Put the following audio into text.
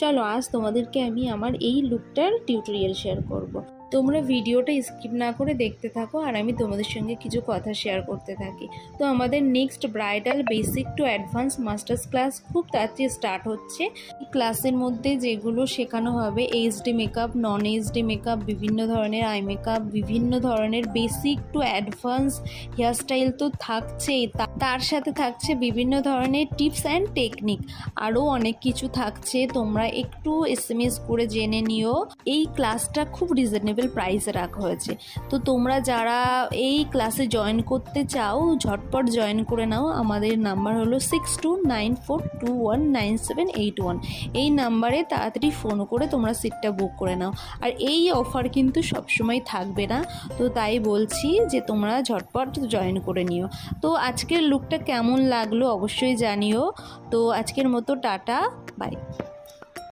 চলো আজ তোমাদেরকে আমি আমার এই লুকটার টিউটোরিয়াল শেয়ার করব। তোমরা ভিডিওটা স্কিপ না করে দেখতে থাকো আর আমি তোমাদের সঙ্গে কিছু কথা শেয়ার করতে থাকি। তো আমাদের next bridal basic to advance masters class খুব তাড়াতাড়ি স্টার্ট হচ্ছে। এই ক্লাসের মধ্যে যেগুলো শেখানো হবে এইচডি মেকআপ, নন এইচডি মেকআপ, বিভিন্ন ধরনের আই মেকআপ, বিভিন্ন ধরনের বেসিক টু অ্যাডভান্স হেয়ারস্টাইল তো থাকছেই, তার সাথে থাকছে বিভিন্ন ধরনের টিপস অ্যান্ড টেকনিক, আরও অনেক কিছু থাকছে। তোমরা একটু এসএমএস করে জেনে নিও। এই ক্লাসটা খুব রিজনেবল প্রাইসে রাখা হয়েছে। তো তোমরা যারা এই ক্লাসে জয়েন করতে চাও ঝটপট জয়েন করে নাও। আমাদের নাম্বার হলো 6294219781। এই নাম্বারে তাড়াতাড়ি ফোন করে তোমরা সিটটা বুক করে নাও। আর এই অফার কিন্তু সবসময় থাকবে না, তো তাই বলছি যে তোমরা ঝটপট জয়েন করে নিও। তো আজকের লুকটা কেমন লাগলো অবশ্যই জানিও। তো আজকের মতো টাটা, বাই।